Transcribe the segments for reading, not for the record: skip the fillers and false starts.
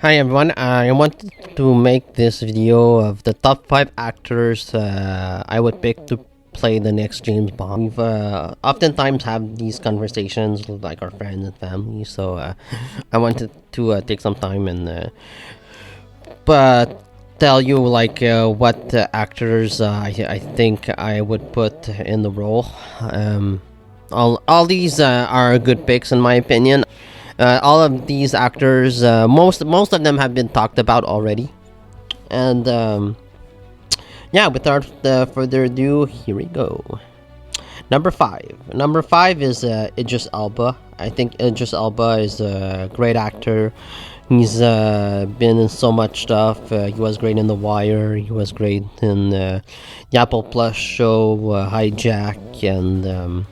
Hi everyone, I wanted to make this video of the top 5 actors I would pick to play the next James Bond. We've oftentimes have these conversations with like our friends and family, so I wanted to take some time and but tell you like what actors I think I would put in the role. All these are good picks in my opinion. All of these actors, most of them have been talked about already, and yeah. Without further ado, here we go. Number five. Number five is Idris Elba. I think Idris Elba is a great actor. He's been in so much stuff. He was great in The Wire. He was great in the Apple Plus show, Hijack, and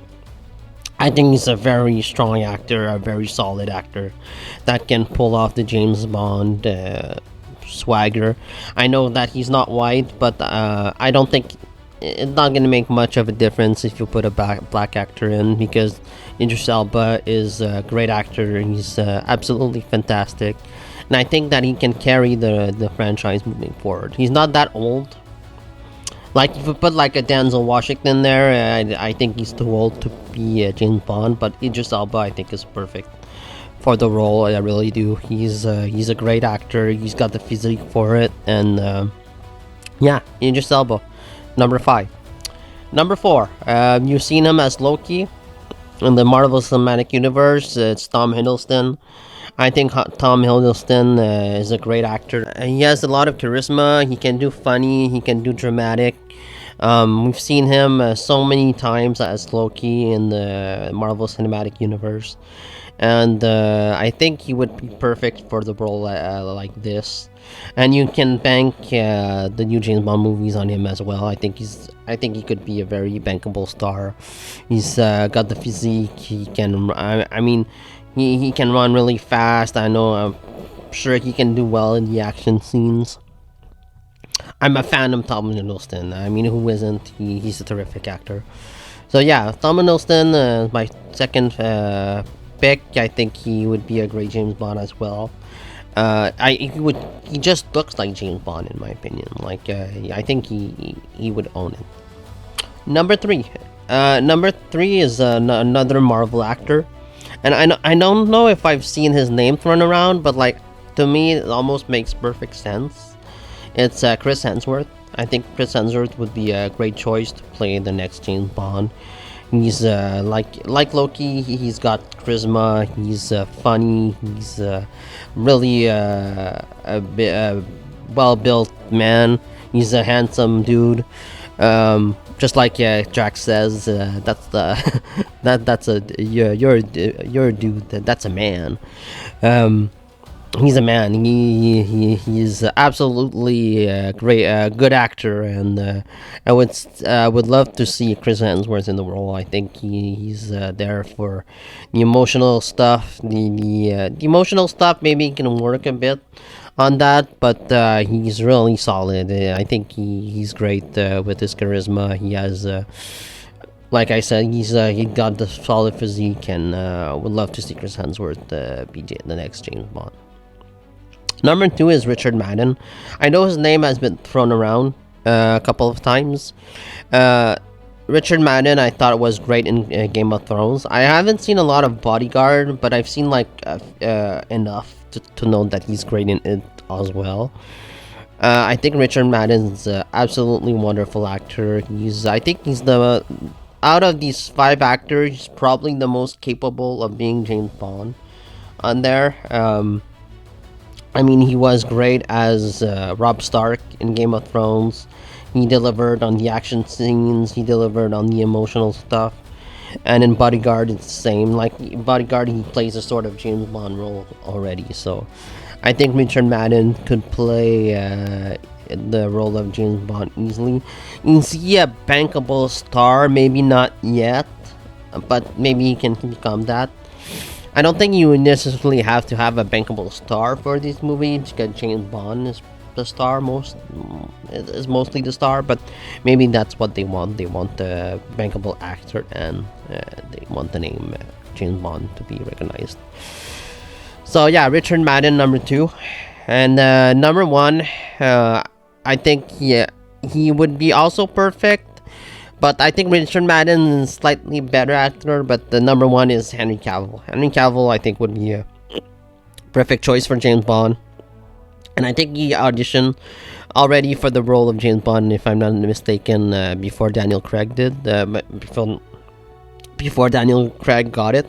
I think he's a very strong actor, a very solid actor that can pull off the James Bond swagger. I know that he's not white, but I don't think it's not going to make much of a difference if you put a black actor in, because Idris Elba is a great actor. He's absolutely fantastic, and I think that he can carry the franchise moving forward. He's not that old. Like if you put like a Denzel Washington there, I think he's too old to be James Bond. But Idris Elba, I think, is perfect for the role. I really do. He's a great actor. He's got the physique for it, and yeah, Idris Elba, number five. Number four, you've seen him as Loki in the Marvel Cinematic Universe. It's Tom Hiddleston. I think Tom Hiddleston is a great actor. He has a lot of charisma. He can do funny. He can do dramatic. We've seen him so many times as Loki in the Marvel Cinematic Universe, and I think he would be perfect for the role like this. And you can bank the new James Bond movies on him as well. I think he could be a very bankable star. He's got the physique. He can. I mean. He can run really fast. I'm sure he can do well in the action scenes. I'm a fan of Tom Hiddleston. I mean, who isn't? He's a terrific actor. So yeah, Tom Hiddleston, my second pick. I think he would be a great James Bond as well. He just looks like James Bond in my opinion. Like I think he would own it. Number three. Number three is another Marvel actor. And I don't know if I've seen his name thrown around, but like to me it almost makes perfect sense. It's Chris Hemsworth. I think Chris Hemsworth would be a great choice to play the next James Bond. He's like Loki. He's got charisma. He's funny. He's really well built man. He's a handsome dude. Just like Jack says, that's the that's a you're a dude. That's a man. He's a man. He's absolutely great, good actor, and I would love to see Chris Hemsworth in the role. I think he's there for the emotional stuff. The emotional stuff maybe can work a bit on that, but he's really solid. I think he's great with his charisma. He has, like I said, he got the solid physique, and would love to see Chris Hemsworth be the next James Bond. Number two is Richard Madden. I know his name has been thrown around a couple of times. Richard Madden, I thought was great in Game of Thrones. I haven't seen a lot of Bodyguard, but I've seen like enough to know that he's great in it as well. I think Richard Madden's an absolutely wonderful actor. I think he's the out of these five actors, he's probably the most capable of being James Bond on there. I mean, he was great as Robb Stark in Game of Thrones. He delivered on the action scenes. He delivered on the emotional stuff. And in Bodyguard, it's the same. Like Bodyguard, he plays a sort of James Bond role already. So I think Richard Madden could play the role of James Bond easily. Is he a bankable star? Maybe not yet, but maybe he can become that. I don't think you necessarily have to have a bankable star for this movie, because James Bond is the star is mostly the star, but maybe that's what they want. They want a bankable actor, and they want the name James Bond to be recognized. So yeah, Richard Madden number two. And number one, I think he would be also perfect. But I think Richard Madden is slightly better actor. But the number one is Henry Cavill. Henry Cavill, I think, would be a perfect choice for James Bond. And I think he auditioned already for the role of James Bond, if I'm not mistaken, before Daniel Craig did. Before Daniel Craig got it.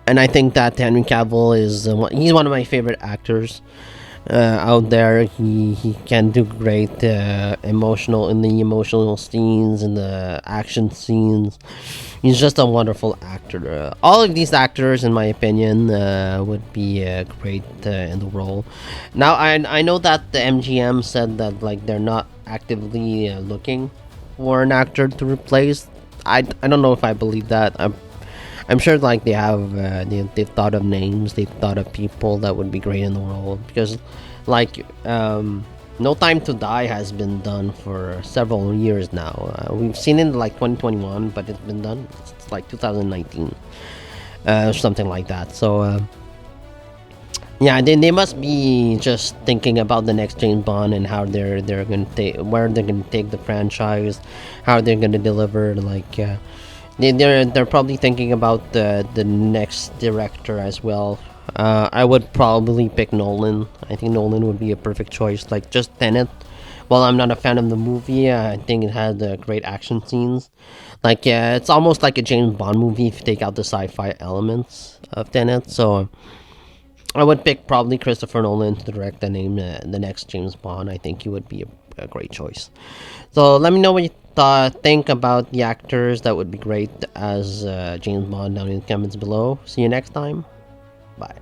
And I think that Henry Cavill is he's one of my favorite actors out there. He can do great emotional scenes and the action scenes. He's just a wonderful actor. All of these actors, in my opinion, would be great in the role. Now, I know that the MGM said that like they're not actively looking for an actor to replace. I don't know if I believe that. I'm sure like they have they've thought of names, they've thought of people that would be great in the role, because like No Time to Die has been done for several years now. We've seen it in like 2021, but it's been done. It's like 2019, something like that. So yeah, they must be just thinking about the next James Bond and how they're gonna take where they're gonna take the franchise, how they're gonna deliver like. They're probably thinking about the next director as well. I would probably pick Nolan. I think Nolan would be a perfect choice. Like just Tenet. While I'm not a fan of the movie, I think it had great action scenes. Like yeah, it's almost like a James Bond movie if you take out the sci-fi elements of Tenet. So I would pick probably Christopher Nolan to direct the next James Bond. I think he would be a great choice. So let me know what you think about the actors that would be great as James Bond down in the comments below. See you next time. Bye.